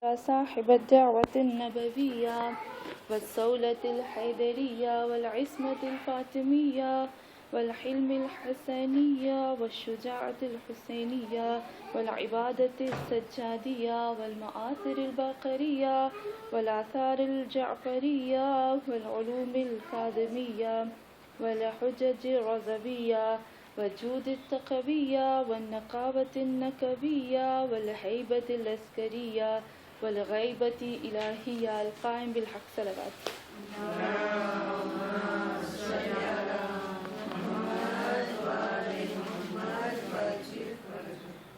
صاحب الدعوة النبوية والصولة الحيدرية والعصمة الفاطمية والحلم الحسنية والشجاعة الحسينية والعبادة السجادية والمآثر الباقرية والآثار الجعفرية والعلوم الكاظمية والحجج الرزبية والجود التقوية والنقابة النكبية والهيبة العسكرية والغيبة الإلهية القائم بالحق صلوات.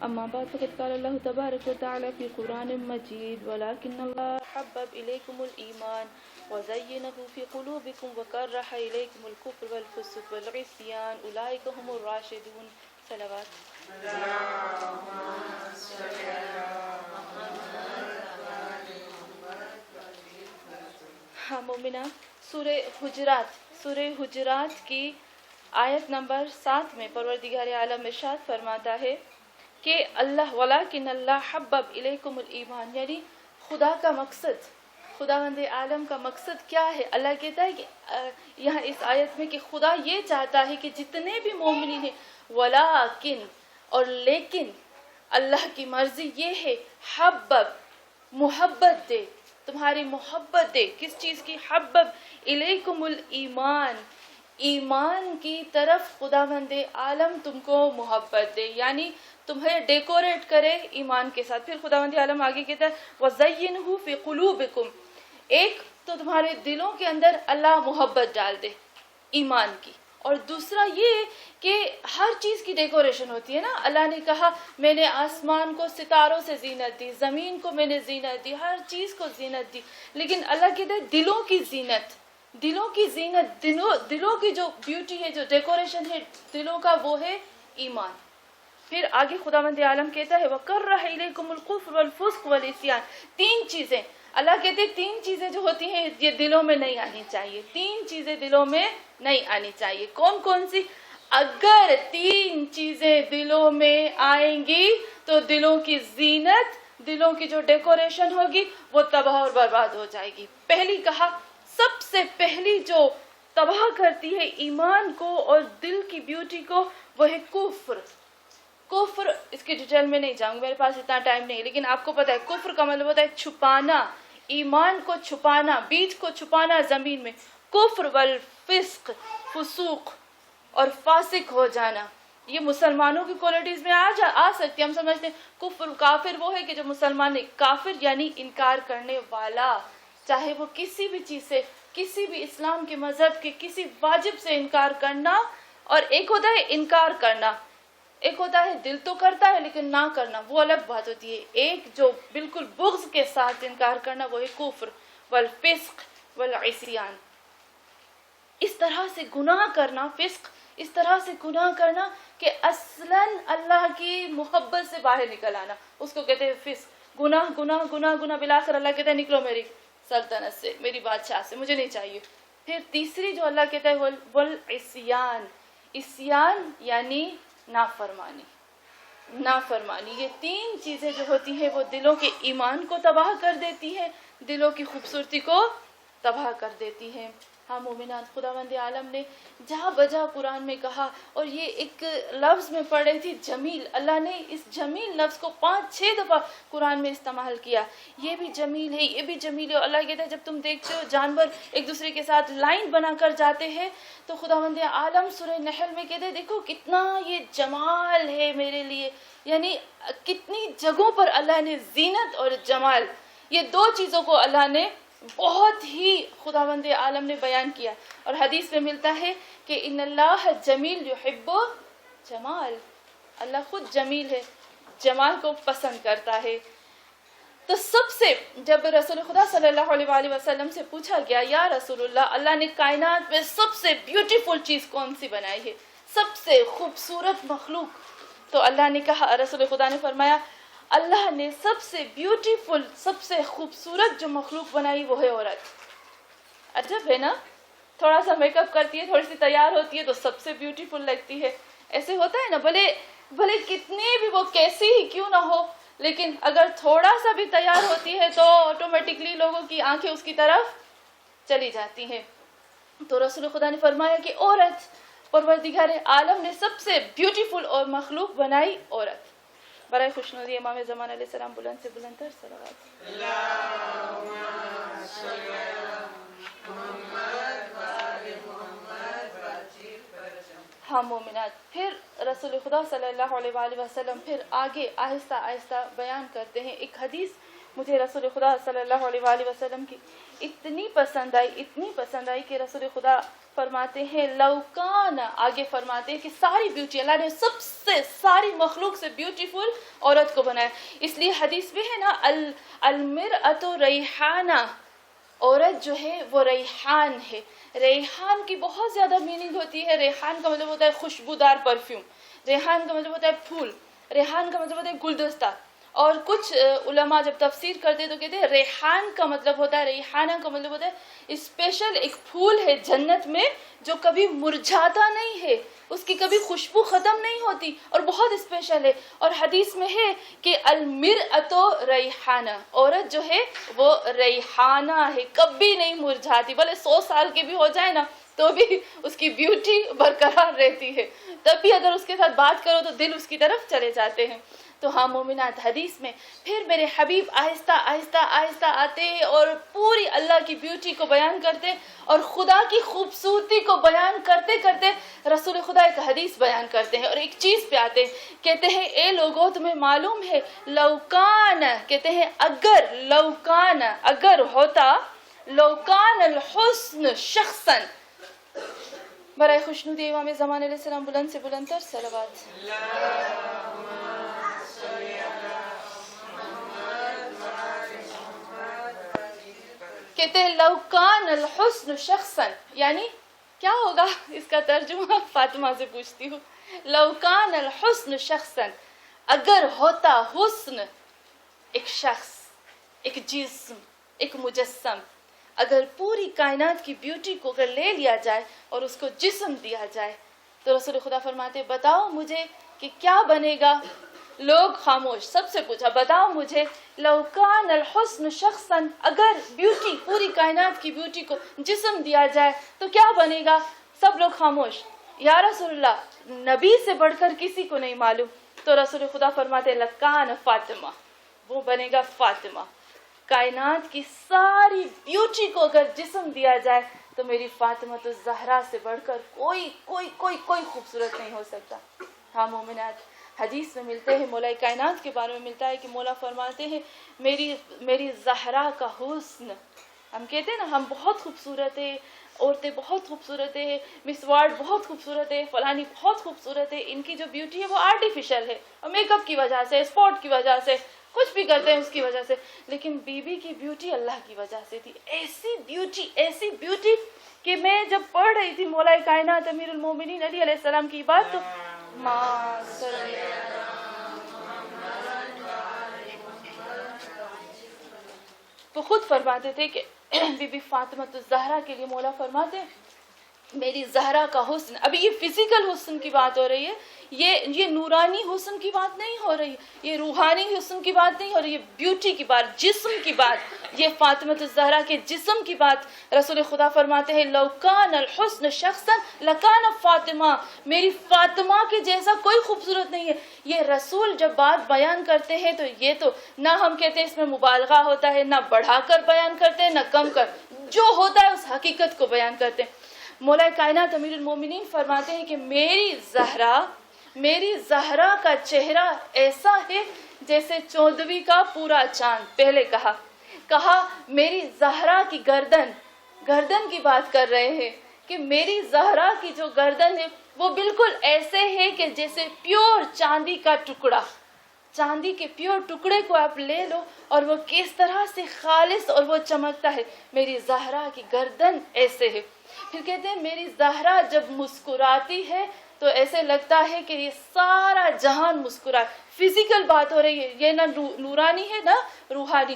أما بعد فقد قال الله تبارك وتعالى في قرآن مجيد ولكن الله حبب إليكم الإيمان وزينه في قلوبكم وكره إليكم الكفر والفسوق والعصيان أولئك هم الراشدون صلوات. ہاں مومنہ، سورہ حجرات کی آیت نمبر 7 میں پروردگار عالم ارشاد فرماتا ہے کہ اللہ ولیکن اللہ حبب الیکم الایمان، یعنی خدا کا مقصد، خداوند عالم کا مقصد کیا ہے؟ اللہ کہتا ہے کہ یہاں اس آیت میں کہ خدا یہ چاہتا ہے کہ جتنے بھی مومنین ہیں، ولیکن اور لیکن اللہ کی مرضی یہ ہے، حبب محبت دے، تمہاری محبت دے، کس چیز کی؟ حبب الیکم الایمان، ایمان کی طرف خداوند عالم تم کو محبت دے، یعنی تمہیں ڈیکوریٹ کرے ایمان کے ساتھ۔ پھر خداوند عالم آگے کہتا ہے وَزَيِّنْهُ فِي قُلُوبِكُمْ، ایک تو تمہارے دلوں کے اندر اللہ محبت ڈال دے ایمان کی، اور دوسرا یہ کہ ہر چیز کی ڈیکوریشن ہوتی ہے نا، اللہ نے کہا میں نے آسمان کو ستاروں سے زینت دی، زمین کو میں نے زینت دی، ہر چیز کو زینت دی، لیکن اللہ کہتا ہے دلوں کی زینت، دلوں کی زینت، دلوں کی جو بیوٹی ہے، جو ڈیکوریشن ہے دلوں کا، وہ ہے ایمان۔ پھر آگے خداوند عالم کہتا ہے وَكَرَّهَ إِلَيْكُمُ الْكُفْرَ وَالْفُسْقَ وَالْعِصْيَانَ، تین چیزیں اللہ کہتے ہیں، تین چیزیں جو ہوتی ہیں یہ دلوں میں نہیں آنی چاہیے، تین چیزیں دلوں میں نہیں آنی چاہیے۔ کون کون سی؟ اگر تین چیزیں دلوں میں آئیں گی تو دلوں کی زینت، دلوں کی جو ڈیکوریشن ہوگی وہ تباہ اور برباد ہو جائے گی۔ پہلی کہا، سب سے پہلی جو تباہ کرتی ہے ایمان کو اور دل کی بیوٹی کو، وہ ہے کفر۔ کفر، اس کی ڈیٹیل میں نہیں جاؤں گی، میرے پاس اتنا ٹائم نہیں، لیکن آپ کو پتہ ہے کفر کا مطلب ہوتا ہے چھپانا، ایمان کو چھپانا، بیج کو چھپانا زمین میں۔ کفر والفسق، فسوق اور فاسق ہو جانا، یہ مسلمانوں کی کوالٹیز میں آ سکتی ہے۔ ہم سمجھتے ہیں کفر، کافر وہ ہے کہ جو مسلمان نہیں، کافر یعنی انکار کرنے والا، چاہے وہ کسی بھی چیز سے، کسی بھی اسلام کے مذہب کے کسی واجب سے انکار کرنا، اور ایک ہوتا ہے انکار کرنا، ایک ہوتا ہے دل تو کرتا ہے لیکن نہ کرنا، وہ الگ بات ہوتی ہے۔ ایک جو بالکل بغض کے ساتھ انکار کرنا، وہ ہے کفر والفسق والعصیان۔ اس طرح سے گناہ کرنا، فسق، اس طرح سے گناہ کرنا کہ اصلاً اللہ کی محبت سے باہر نکل آنا، اس کو کہتے ہیں فسق۔ گناہ گناہ گناہ گناہ، بلاخر اللہ کہتا ہے نکلو میری سلطنت سے، میری بادشاہ سے، مجھے نہیں چاہیے۔ پھر تیسری جو اللہ کہتا ہے والعصیان، عصیان یعنی نافرمانی، نافرمانی۔ یہ تین چیزیں جو ہوتی ہیں وہ دلوں کے ایمان کو تباہ کر دیتی ہیں، دلوں کی خوبصورتی کو تباہ کر دیتی ہیں۔ ہاں مومنات، خداوند عالم نے جہاں بجا قرآن میں کہا، اور یہ ایک لفظ میں پڑھ رہی تھی جمیل، اللہ نے اس جمیل لفظ کو 5-6 دفعہ قرآن میں استعمال کیا، یہ بھی جمیل ہے، یہ بھی جمیل ہے۔ اللہ کہتا ہے جب تم دیکھتے ہو جانور ایک دوسرے کے ساتھ لائن بنا کر جاتے ہیں تو خداوند عالم سورہ نحل میں کہتے ہیں دیکھو کتنا یہ جمال ہے میرے لیے، یعنی کتنی جگہوں پر اللہ نے زینت اور جمال، یہ دو چیزوں کو اللہ نے بہت ہی خداوند عالم نے بیان کیا۔ اور حدیث میں ملتا ہے کہ ان اللہ جمیل یحب جمال، اللہ خود جمیل ہے، جمال کو پسند کرتا ہے۔ تو سب سے جب رسول خدا صلی اللہ علیہ وآلہ وسلم سے پوچھا گیا یا رسول اللہ نے کائنات میں سب سے بیوٹیفل چیز کون سی بنائی ہے، سب سے خوبصورت مخلوق، تو اللہ نے کہا، رسول خدا نے فرمایا اللہ نے سب سے بیوٹیفل، سب سے خوبصورت جو مخلوق بنائی وہ ہے عورت۔ عجب ہے نا، تھوڑا سا میک اپ کرتی ہے، تھوڑی سی تیار ہوتی ہے تو سب سے بیوٹیفل لگتی ہے، ایسے ہوتا ہے نا، بھلے کتنی بھی وہ کیسی ہی کیوں نہ ہو، لیکن اگر تھوڑا سا بھی تیار ہوتی ہے تو آٹومیٹکلی لوگوں کی آنکھیں اس کی طرف چلی جاتی ہیں. تو رسول خدا نے فرمایا کہ عورت پروردگار عالم نے سب سے بیوٹیفل اور مخلوق بنائی عورت. برائے خوشنودی امام زمان علیہ السلام بلند سے بلند تر صلوات. ہاں مومنات، پھر رسول خدا صلی اللہ علیہ وآلہ وسلم پھر آگے آہستہ آہستہ بیان کرتے ہیں. ایک حدیث مجھے رسول خدا صلی اللہ علیہ وآلہ وسلم کی اتنی پسند آئی کہ رسول خدا فرماتے ہیں لوکان، آگے فرماتے ہیں کہ ساری بیوٹی اللہ نے سب سے ساری مخلوق سے بیوٹیفل عورت کو بنایا. اس لیے حدیث میں ہے نا المرأۃ ریحانہ، عورت جو ہے وہ ریحان ہے. ریحان کی بہت زیادہ میننگ ہوتی ہے. ریحان کا مطلب ہوتا ہے خوشبودار پرفیوم، ریحان کا مطلب ہوتا ہے پھول، ریحان کا مطلب ہوتا ہے گلدستہ. اور کچھ علماء جب تفسیر کرتے تو کہتے ہیں ریحان کا مطلب ہوتا ہے، ریحانہ کا مطلب ہوتا ہے اسپیشل ایک پھول ہے جنت میں جو کبھی مرجھاتا نہیں ہے، اس کی کبھی خوشبو ختم نہیں ہوتی اور بہت اسپیشل ہے. اور حدیث میں ہے کہ المرأۃ ریحانہ، عورت جو ہے وہ ریحانہ ہے، کبھی نہیں مرجھاتی. بھلے 100 سال کے بھی ہو جائے نا تو بھی اس کی بیوٹی برقرار رہتی ہے. تب بھی اگر اس کے ساتھ بات کرو تو دل اس کی طرف چلے جاتے ہیں. تو ہاں مومنات، حدیث میں پھر میرے حبیب آہستہ آہستہ آہستہ آتے ہیں اور پوری اللہ کی بیوٹی کو بیان کرتے اور خدا کی خوبصورتی کو بیان کرتے کرتے رسول خدا ایک حدیث بیان کرتے ہیں اور ایک چیز پہ آتے ہیں. کہتے ہیں اے لوگوں تمہیں معلوم ہے لوکان، کہتے ہیں اگر لوکان، اگر ہوتا لوکان الحسن شخصا. برائے خوشنودی امام زمان علیہ السلام بلند سے بلند تر صلوات. کہتے ہیں لوکان الحسن شخصا، یعنی کیا ہوگا اس کا ترجمہ فاطمہ سے پوچھتی ہوں. لوکان الحسن شخصا، اگر ہوتا حسن ایک شخص، ایک جسم، ایک مجسم، اگر پوری کائنات کی بیوٹی کو اگر لے لیا جائے اور اس کو جسم دیا جائے تو رسول خدا فرماتے بتاؤ مجھے کہ کیا بنے گا. لوگ خاموش، سب سے پوچھا بتاؤ مجھے لوکان الحسن شخصا، اگر بیوٹی پوری کائنات کی بیوٹی کو جسم دیا جائے تو کیا بنے گا. سب لوگ خاموش. یا رسول اللہ نبی سے بڑھ کر کسی کو نہیں معلوم. تو رسول خدا فرماتے لکان فاطمہ، وہ بنے گا فاطمہ. کائنات کی ساری بیوٹی کو اگر جسم دیا جائے تو میری فاطمہ تو زہرا سے بڑھ کر کوئی کوئی کوئی کوئی خوبصورت نہیں ہو سکتا. ہاں مومنات، حدیث میں ملتے ہیں مولا کائنات کے بارے میں ملتا ہے کہ مولا فرماتے ہیں میری زہرا کا حسن. ہم کہتے ہیں نا ہم بہت خوبصورت ہے، عورتیں بہت خوبصورت ہے، مس وارڈ بہت خوبصورت ہے، فلانی بہت خوبصورت ہے. ان کی جو بیوٹی ہے وہ آرٹیفیشل ہے، اور میک اپ کی وجہ سے، اسپورٹ کی وجہ سے، کچھ بھی کرتے ہیں اس کی وجہ سے. لیکن بی بی کی بیوٹی اللہ کی وجہ سے تھی. ایسی بیوٹی کہ میں جب پڑھ رہی تھی مولا کائنات امیر المومنین علی علیہ السلام کی بات تو وہ خود فرماتے تھے کہ بی بی فاطمہ الزہرا کے لیے مولا فرماتے میری زہرا کا حسن. ابھی یہ فزیکل حسن کی بات ہو رہی ہے، یہ نورانی حسن کی بات نہیں ہو رہی، یہ روحانی حسن کی بات نہیں ہو رہی، یہ بیوٹی کی بات، جسم کی بات، یہ فاطمہ الزہرا کے جسم کی بات. رسول خدا فرماتے ہیں لوکان الحسن شخصا لکان فاطمہ، میری فاطمہ کے جیسا کوئی خوبصورت نہیں ہے. یہ رسول جب بات بیان کرتے ہیں تو یہ تو نہ ہم کہتے ہیں اس میں مبالغہ ہوتا ہے، نہ بڑھا کر بیان کرتے ہیں نہ کم کر، جو ہوتا ہے اس حقیقت کو بیان کرتے ہیں. مولا کائنات امیر المومنین فرماتے ہیں کہ میری زہرا کا چہرہ ایسا ہے جیسے 14ویں کا پورا چاند. پہلے کہا میری زہرا کی گردن کی بات کر رہے ہیں کہ میری زہرا کی جو گردن ہے وہ بالکل ایسے ہے کہ جیسے پیور چاندی کا ٹکڑا، چاندی کے پیور ٹکڑے کو آپ لے لو اور وہ کس طرح سے خالص اور وہ چمکتا ہے. میری زہرا کی گردن ایسے ہے. پھر کہتے ہیں میری زہرا جب مسکراتی ہے تو ایسے لگتا ہے کہ یہ سارا جہان مسکرائے. فزیکل بات ہو رہی ہے، یہ نہ نورانی ہے نہ روحانی.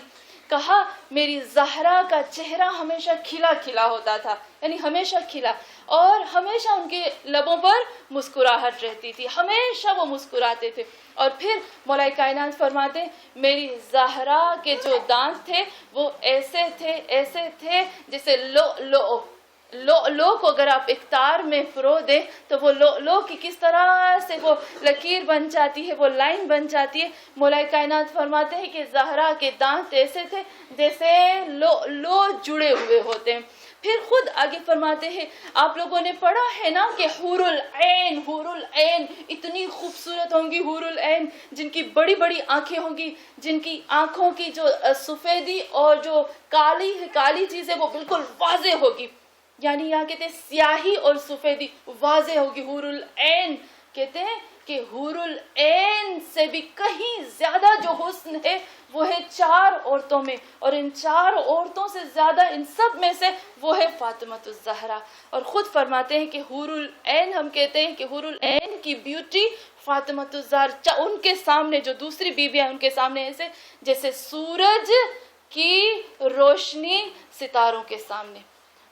کہا میری زہرا کا چہرہ ہمیشہ کھلا کھلا ہوتا تھا، یعنی ہمیشہ کھلا، اور ہمیشہ ان کے لبوں پر مسکراہٹ رہتی تھی، ہمیشہ وہ مسکراتے تھے۔ اور پھر مولا کائنات فرماتے میری زہرا کے جو دانت تھے وہ ایسے تھے جیسے لو کو اگر آپ ایک تار میں پرو دیں تو وہ لو کی کس طرح سے وہ لکیر بن جاتی ہے، وہ لائن بن جاتی ہے۔ مولا کائنات فرماتے ہیں کہ زہرا کے دانت ایسے تھے جیسے لو جڑے ہوئے ہوتے ہیں۔ پھر خود آگے فرماتے ہیں، آپ لوگوں نے پڑھا ہے نا کہ حور العین اتنی خوبصورت ہوں گی، حور العین جن کی بڑی بڑی آنکھیں ہوں گی، جن کی آنکھوں کی جو سفیدی اور جو کالی چیز ہے وہ بالکل واضح ہوگی، یعنی یہاں کہتے ہیں سیاہی اور سفیدی واضح ہوگی۔ حور العین کہتے ہیں کہ حور العین سے بھی کہیں زیادہ جو حسن ہے وہ ہے 4 عورتوں میں، اور ان 4 عورتوں سے زیادہ ان سب میں سے وہ ہے فاطمۃ الزہرا۔ اور خود فرماتے ہیں کہ حور العین، ہم کہتے ہیں کہ حور العین کی بیوٹی فاطمۃ الزہرا ان کے سامنے، جو دوسری بیویاں ان کے سامنے ایسے جیسے سورج کی روشنی ستاروں کے سامنے،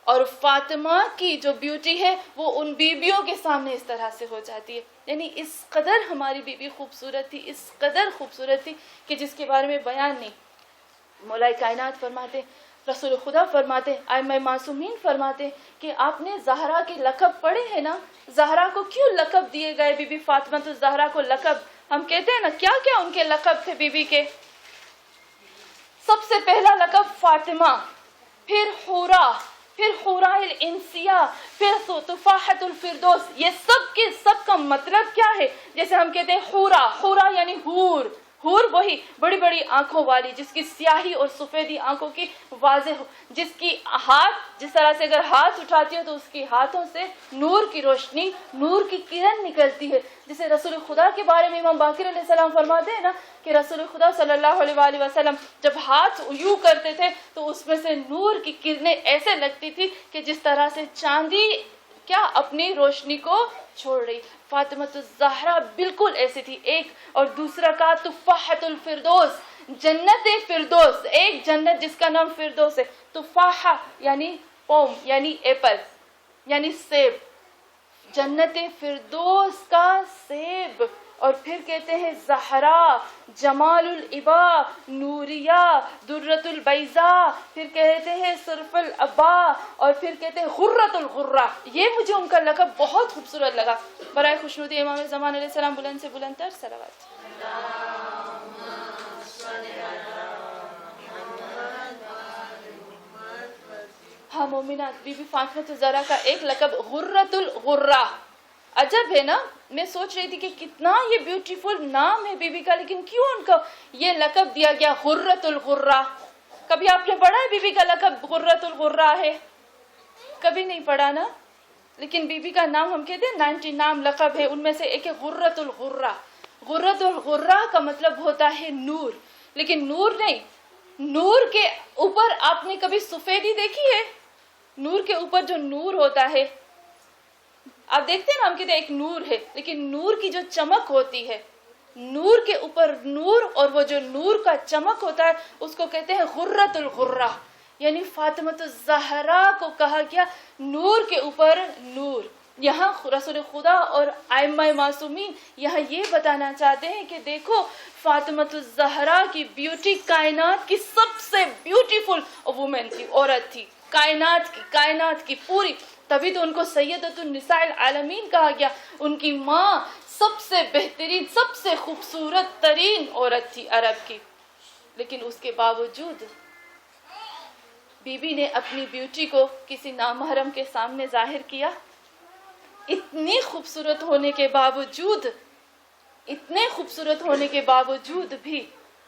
اور فاطمہ کی جو بیوٹی ہے وہ ان بیویوں کے سامنے اس طرح سے ہو جاتی ہے۔ یعنی اس قدر ہماری بیوی خوبصورت تھی، اس قدر خوبصورت تھی کہ جس کے بارے میں بیان نہیں۔ مولا کائنات فرماتے، رسول خدا فرماتے، ائمہ معصومین فرماتے کہ آپ نے زہرا کے لقب پڑھے ہیں نا، زہرا کو کیوں لقب دیے گئے، بی بی فاطمہ الزہرا کو لقب؟ ہم کہتے ہیں نا کیا کیا ان کے لقب تھے بیوی کے؟ سب سے پہلا لقب فاطمہ، پھر حورا، پھر حورا الانسیہ، پھر تفاحۃ الفردوس۔ یہ سب کا مطلب کیا ہے؟ جیسے ہم کہتے ہیں حورا یعنی حور وہی بڑی بڑی آنکھوں والی، جس کی سیاہی اور سفیدی آنکھوں کی واضح ہو، جس کی ہاتھ جس طرح سے اگر ہاتھ اٹھاتی ہو تو اس کی ہاتھوں سے نور کی روشنی، نور کی کرن نکلتی ہے۔ جسے رسول خدا کے بارے میں امام باقر علیہ السلام فرماتے ہیں نا کہ رسول خدا صلی اللہ علیہ وآلہ وسلم جب ہاتھ یوں کرتے تھے تو اس میں سے نور کی کرنیں ایسے لگتی تھی کہ جس طرح سے چاندی کیا اپنی روشنی کو چھوڑ رہی۔ فاطمۃ الزہرا بالکل ایسی تھی۔ ایک اور دوسرا کا تفاحۃ الفردوس، جنت فردوس، ایک جنت جس کا نام فردوس ہے۔ تفاحہ یعنی پوم، یعنی ایپل، یعنی سیب، جنت فردوس کا سیب۔ اور پھر کہتے ہیں زہرا، جمال الابا، نوریہ، درۃ البیضاء، پھر کہتے ہیں صرف الابا، اور پھر کہتے ہیں غرۃ الغرہ۔ یہ مجھے ان کا لقب بہت خوبصورت لگا۔ برائے خوشنودی امام زمان علیہ السلام بلند سے بلند تر صلوات۔ ہاں مومنات، بی بی فاطمۃ الزہرا کا ایک لقب غرۃ الغرہ۔ عجب ہے نا، میں سوچ رہی تھی کہ کتنا یہ بیوٹیفل نام ہے بی بی کا، لیکن کیوں ان کو یہ لقب دیا گیا غرۃ الغرہ؟ کبھی آپ نے پڑھا ہے بی بی کا لقب غرۃ الغرہ ہے؟ کبھی نہیں پڑھا نا، لیکن بی بی کا نام ہم کہتے ہیں 90 نام لقب ہے، ان میں سے ایک ہے غرۃ الغرہ۔ غرۃ الغرہ کا مطلب ہوتا ہے نور، لیکن نور نہیں، نور کے اوپر آپ نے کبھی سفیدی دیکھی ہے؟ نور کے اوپر جو نور ہوتا ہے، آپ دیکھتے ہیں نا، ہم کہتے ہیں ایک نور ہے، لیکن نور کی جو چمک ہوتی ہے، نور کے اوپر نور، اور وہ جو نور کا چمک ہوتا ہے اس کو کہتے ہیں غرۃ الغرہ۔ یعنی فاطمۃ الزہرا کو کہا گیا نور کے اوپر نور۔ یہاں رسول خدا اور ائمہ معصومین یہاں یہ بتانا چاہتے ہیں کہ دیکھو فاطمۃ الزہرا کی بیوٹی کائنات کی سب سے بیوٹیفل وومن تھی، عورت تھی، کائنات کی پوری، تبھی تو ان کو سیدۃ النساء العالمین کہا گیا۔ ان کی ماں سب سے بہترین، سب سے خوبصورت ترین عورت تھی عرب کی، لیکن اس کے باوجود بی بی نے اپنی بیوٹی کو کسی نامحرم کے سامنے ظاہر کیا۔ اتنی خوبصورت ہونے کے باوجود، اتنے خوبصورت ہونے کے باوجود بھی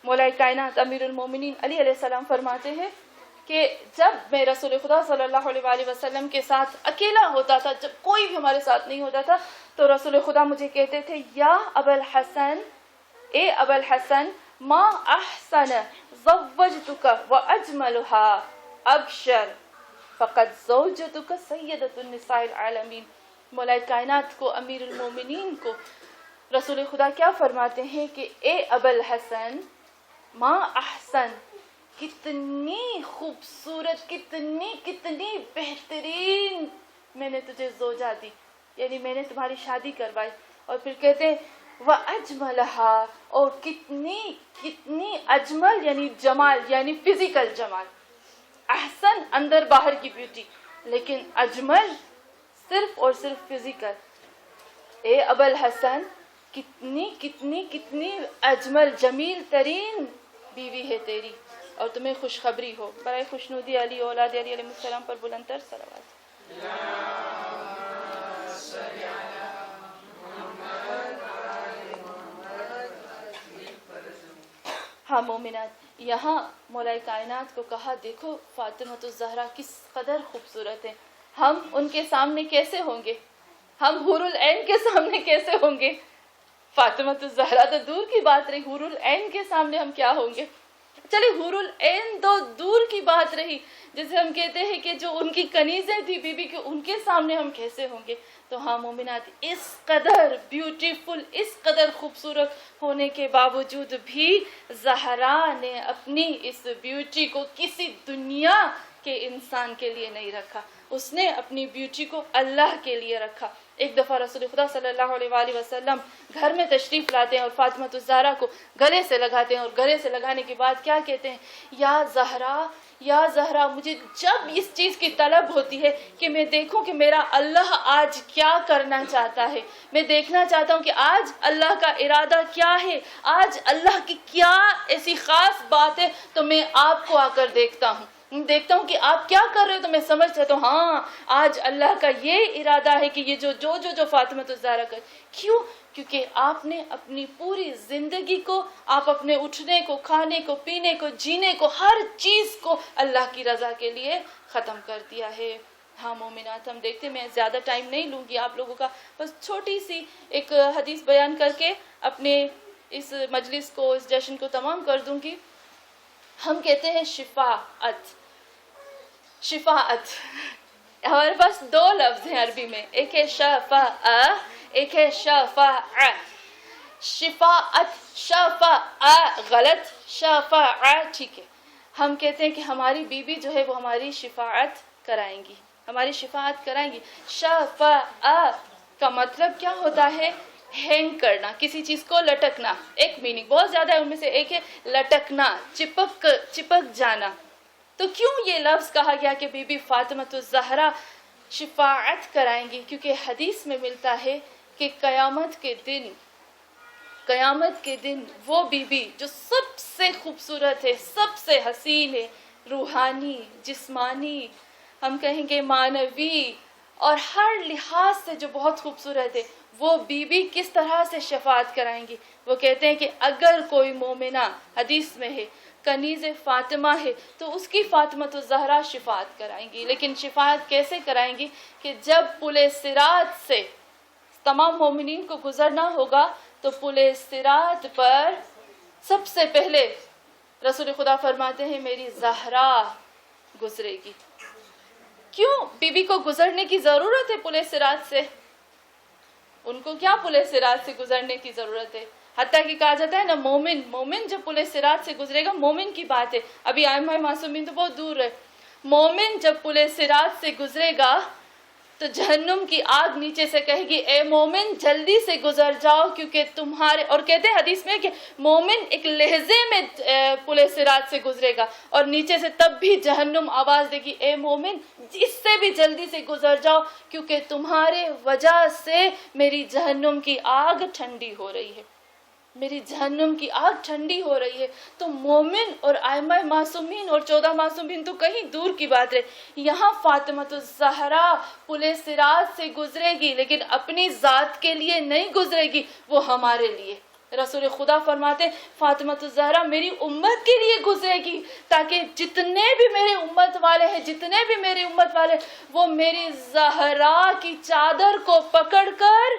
مولا کائنات امیر المومنین علی علیہ السلام فرماتے ہیں کہ جب میں رسول خدا صلی اللہ علیہ وآلہ وسلم کے ساتھ اکیلا ہوتا تھا، جب کوئی بھی ہمارے ساتھ نہیں ہوتا تھا، تو رسول خدا مجھے کہتے تھے یا ابا الحسن، اے ابا الحسن، ما احسن زوجتک واجملها ابشر فقد زوجتک سیدۃ النساء العالمین۔ مولا کائنات کو، امیر المومنین کو رسول خدا کیا فرماتے ہیں کہ اے ابا الحسن، ما احسن، کتنی خوبصورت، کتنی بہترین میں نے تجھے زوجہ دی، یعنی میں نے تمہاری شادی کروائی. اور پھر کہتے ہیں وَأَجْمَلَهَا، اور کتنی اجمل یعنی جمال، یعنی فزیکل جمال. احسن اندر باہر کی بیوٹی، لیکن اجمل صرف اور صرف فزیکل. اے ابوالحسن کتنی اجمل جمیل ترین بیوی ہے تیری، اور تمہیں خوشخبری ہو. برائے خوشنودی علی اولاد علی علیہ السلام پر بلند تر صلوات. ہاں مومنات، یہاں مولا کائنات کو کہا دیکھو فاطمۃ الزہرا کس قدر خوبصورت ہے، ہم ان کے سامنے کیسے ہوں گے، ہم حور العین کے سامنے کیسے ہوں گے. فاطمۃ الزہرا تو دور کی بات رہی، حور العین کے سامنے ہم کیا ہوں گے. چلے حور العین تو دور کی بات رہی، جیسے ہم کہتے ہیں کہ جو ان کی کنیزیں تھی بی بی کے، ان کے سامنے ہم کیسے ہوں گے. تو ہاں مومنات، اس قدر بیوٹیفل، اس قدر خوبصورت ہونے کے باوجود بھی زہرا نے اپنی اس بیوٹی کو کسی دنیا کے انسان کے لیے نہیں رکھا، اس نے اپنی بیوٹی کو اللہ کے لیے رکھا. ایک دفعہ رسول خدا صلی اللہ علیہ وآلہ وسلم گھر میں تشریف لاتے ہیں اور فاطمۃ الزہرا کو گلے سے لگاتے ہیں، اور گلے سے لگانے کے بعد کیا کہتے ہیں، یا زہرا مجھے جب اس چیز کی طلب ہوتی ہے کہ میں دیکھوں کہ میرا اللہ آج کیا کرنا چاہتا ہے، میں دیکھنا چاہتا ہوں کہ آج اللہ کا ارادہ کیا ہے، آج اللہ کی کیا ایسی خاص بات ہے، تو میں آپ کو آ کر دیکھتا ہوں کہ آپ کیا کر رہے ہو، تو میں سمجھ سکتا ہوں ہاں آج اللہ کا یہ ارادہ ہے کہ یہ جو فاطمۃ الزہرا کر. کیونکہ آپ نے اپنی پوری زندگی کو، آپ اپنے اٹھنے کو، کھانے کو، پینے کو، جینے کو، ہر چیز کو اللہ کی رضا کے لیے ختم کر دیا ہے. ہاں مومنات، ہم دیکھتے ہیں، میں زیادہ ٹائم نہیں لوں گی آپ لوگوں کا، بس چھوٹی سی ایک حدیث بیان کر کے اپنے اس مجلس کو، اس جشن کو تمام کر دوں گی. ہم کہتے ہیں شفاعت، ہمارے پاس دو لفظ ہیں عربی میں، ایک ہے شفاء، ایک ہے شفاع. شفاء غلط، شفاع ٹھیک ہے. ہم کہتے ہیں کہ ہماری بیوی جو ہے وہ ہماری شفاعت کرائیں گی، ہماری شفاعت کرائیں گی. شفاء کا مطلب کیا ہوتا ہے؟ ہینگ کرنا، کسی چیز کو لٹکنا. ایک میننگ بہت زیادہ ہے، ان میں سے ایک ہے لٹکنا، چپک جانا. تو کیوں یہ لفظ کہا گیا کہ بی بی فاطمۃ الزہرا شفاعت کرائیں گی؟ کیونکہ حدیث میں ملتا ہے کہ قیامت کے دن وہ بی بی جو سب سے خوبصورت ہے، سب سے حسین ہے، روحانی، جسمانی، ہم کہیں گے معنوی، اور ہر لحاظ سے جو بہت خوبصورت ہے، وہ بی بی کس طرح سے شفاعت کرائیں گی؟ وہ کہتے ہیں کہ اگر کوئی مومنہ، حدیث میں ہے، کنیز فاطمہ ہے، تو اس کی فاطمۃ الزہرا شفاعت کرائیں گی. لیکن شفاعت کیسے کرائیں گی؟ کہ جب پل صراط سے تمام مومنین کو گزرنا ہوگا، تو پل صراط پر سب سے پہلے رسول خدا فرماتے ہیں میری زہرا گزرے گی. کیوں بی بی کو گزرنے کی ضرورت ہے پل صراط سے؟ ان کو کیا پل صراط سے گزرنے کی ضرورت ہے؟ حتیٰ کہ کہا جاتا ہے نا، مومن جب پل صراط سے گزرے گا، مومن کی بات ہے، ابھی ائمہ معصومین تو بہت دور ہے، مومن جب پل صراط سے گزرے گا تو جہنم کی آگ نیچے سے کہے گی اے مومن جلدی سے گزر جاؤ، کیونکہ تمہارے، اور کہتے ہیں حدیث میں کہ مومن ایک لہجے میں پل صراط سے گزرے گا، اور نیچے سے تب بھی جہنم آواز دے گی اے مومن اس سے بھی جلدی سے گزر جاؤ، کیونکہ تمہارے وجہ سے میری جہنم کی آگ ٹھنڈی ہو رہی ہے، میری جہنم کی آگ ٹھنڈی ہو رہی ہے. تو مومن اور ائمہ معصومین اور 14 معصومین تو کہیں دور کی بات رہے، یہاں فاطمۃ الزہرا پل صراط سے گزرے گی، لیکن اپنی ذات کے لیے نہیں گزرے گی، وہ ہمارے لیے. رسول خدا فرماتے فاطمۃ الزہرا میری امت کے لیے گزرے گی، تاکہ جتنے بھی میرے امت والے وہ میری زہرا کی چادر کو پکڑ کر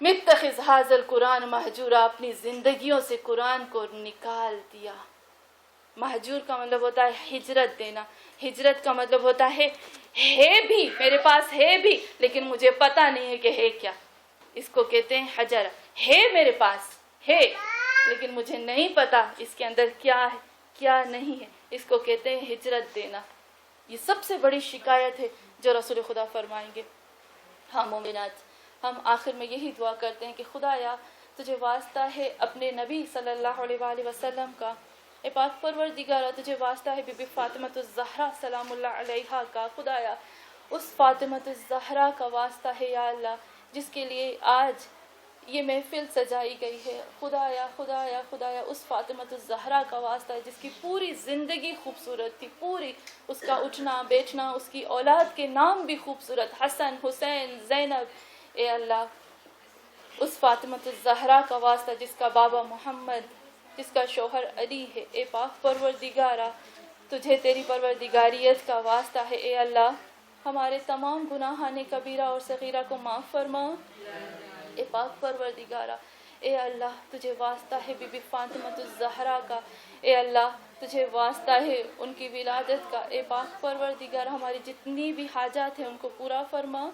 متخذ هذا القرآن مہجورا، اپنی زندگیوں سے قرآن کو نکال دیا۔ مہجور کا مطلب ہوتا ہے ہجرت دینا، ہجرت کا مطلب ہوتا ہے بھی میرے پاس ہے بھی لیکن مجھے پتہ نہیں ہے کہ ہے کیا، اس کو کہتے ہیں حجر۔ ہے میرے پاس ہے لیکن مجھے نہیں پتا اس کے اندر کیا ہے کیا نہیں ہے، اس کو کہتے ہیں ہجرت دینا۔ یہ سب سے بڑی شکایت ہے جو رسول خدا فرمائیں گے۔ ہاں مومنات، ہم آخر میں یہی دعا کرتے ہیں کہ خدایا تجھے واسطہ ہے اپنے نبی صلی اللہ علیہ وآلہ وسلم کا، اے پاک پروردگارہ تجھے واسطہ ہے بی بی فاطمۃ الزہرا سلام اللہ علیہا کا، خدایا اس فاطمۃ الزہرا کا واسطہ ہے یا اللہ جس کے لیے آج یہ محفل سجائی گئی ہے، خدایا خدایا خدایا اس فاطمۃ الزہرا کا واسطہ ہے جس کی پوری زندگی خوبصورت تھی، پوری اس کا اٹھنا بیٹھنا، اس کی اولاد کے نام بھی خوبصورت، حسن حسین زینب، اے اللہ اس فاطمۃ الزہرا کا واسطہ جس کا بابا محمد، جس کا شوہر علی ہے، اے پاک پروردگارہ تجھے تیری پروردگاریت کا واسطہ ہے، اے اللہ ہمارے تمام گناہان کبیرہ اور صغیرہ کو معاف فرما، اے پاک پروردگارہ اے اللہ تجھے واسطہ ہے بی بی فاطمۃ الزہرا کا، اے اللہ تجھے واسطہ ہے ان کی ولادت کا، اے پاک پروردگار ہماری جتنی بھی حاجات ہیں ان کو پورا فرما،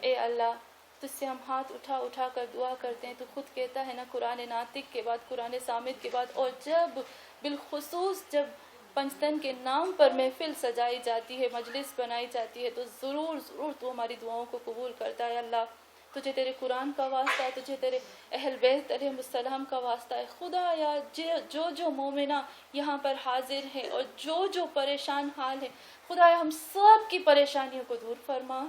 اے اللہ تجھ سے ہم ہاتھ اٹھا اٹھا کر دعا کرتے ہیں، تو خود کہتا ہے نا قرآن ناطق کے بعد قرآن صامت کے بعد، اور جب بالخصوص جب پنجتن کے نام پر محفل سجائی جاتی ہے، مجلس بنائی جاتی ہے، تو ضرور ضرور تو ہماری دعاؤں کو قبول کرتا ہے۔ اللہ تجھے تیرے قرآن کا واسطہ ہے، تجھے تیرے اہل بیت علیہ السلام کا واسطہ ہے، خدا یا جو مومنہ یہاں پر حاضر ہیں اور جو پریشان حال ہے، خدا یا ہم سب کی پریشانیوں کو دور فرما،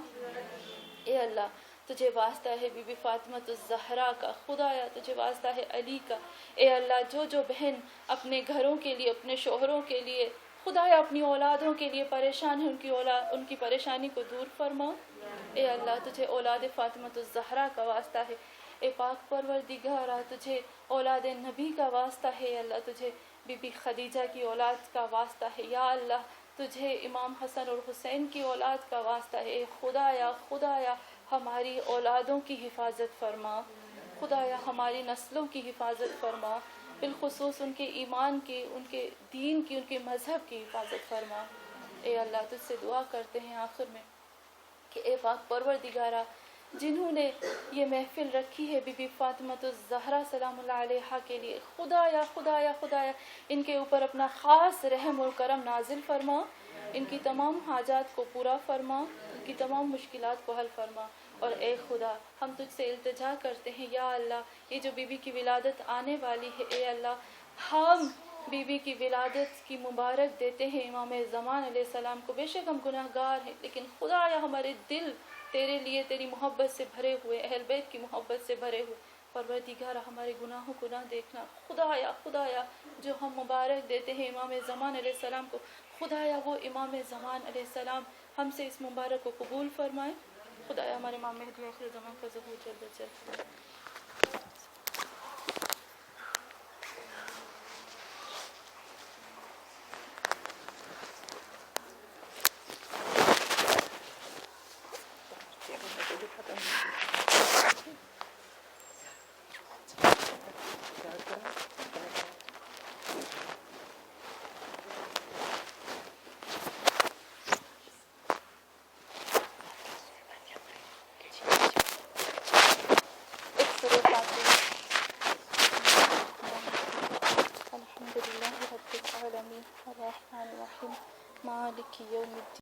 اے اللہ تجھے واسطہ ہے بی بی فاطمۃ الزہرا کا، خدایا تجھے واسطہ ہے علی کا، اے اللہ جو بہن اپنے گھروں کے لیے اپنے شوہروں کے لیے خدایا اپنی اولادوں کے لیے پریشان ہے، ان کی پریشانی کو دور فرما، اے اللہ تجھے اولاد فاطمۃ الزہرا کا واسطہ ہے، اے پاک پروردگارہ تجھے اولاد نبی کا واسطہ ہے، اے اللہ تجھے بی بی خدیجہ کی اولاد کا واسطہ ہے، یا اللہ تجھے امام حسن اور حسین کی اولاد کا واسطہ ہے، اے خدایا ہماری اولادوں کی حفاظت فرما، خدایا ہماری نسلوں کی حفاظت فرما، بالخصوص ان کے ایمان کی، ان کے دین کی، ان کے مذہب کی حفاظت فرما، اے اللہ تجھ سے دعا کرتے ہیں آخر میں کہ اے پاک پروردگارہ جنہوں نے یہ محفل رکھی ہے بی بی فاطمۃ الزہرا سلام اللہ علیہا کے لیے، خدایا ان کے اوپر اپنا خاص رحم اور کرم نازل فرما، ان کی تمام حاجات کو پورا فرما، ان کی تمام مشکلات کو حل فرما، اور اے خدا ہم تجھ سے التجا کرتے ہیں یا اللہ یہ جو بی بی کی ولادت آنے والی ہے، اے اللہ ہم بی بی کی ولادت کی مبارک دیتے ہیں امام زمان علیہ السلام کو، بے شک ہم گناہ گار ہیں لیکن خدایا ہمارے دل تیرے لیے تیری محبت سے بھرے ہوئے، اہل بیت کی محبت سے بھرے ہوئے، پروردگارہ ہمارے گناہوں کو نہ دیکھنا، خدایا جو ہم مبارک دیتے ہیں امام زمان علیہ السلام کو، خدایا وہ امام زمان علیہ السلام ہم سے اس مبارک کو قبول فرمائے، خدایا ہمارے امام مہدی آخر زمان کا ظہور جلد از جلد۔ الحمد لله رب العالمين الرحمن الرحيم مالك يوم الدين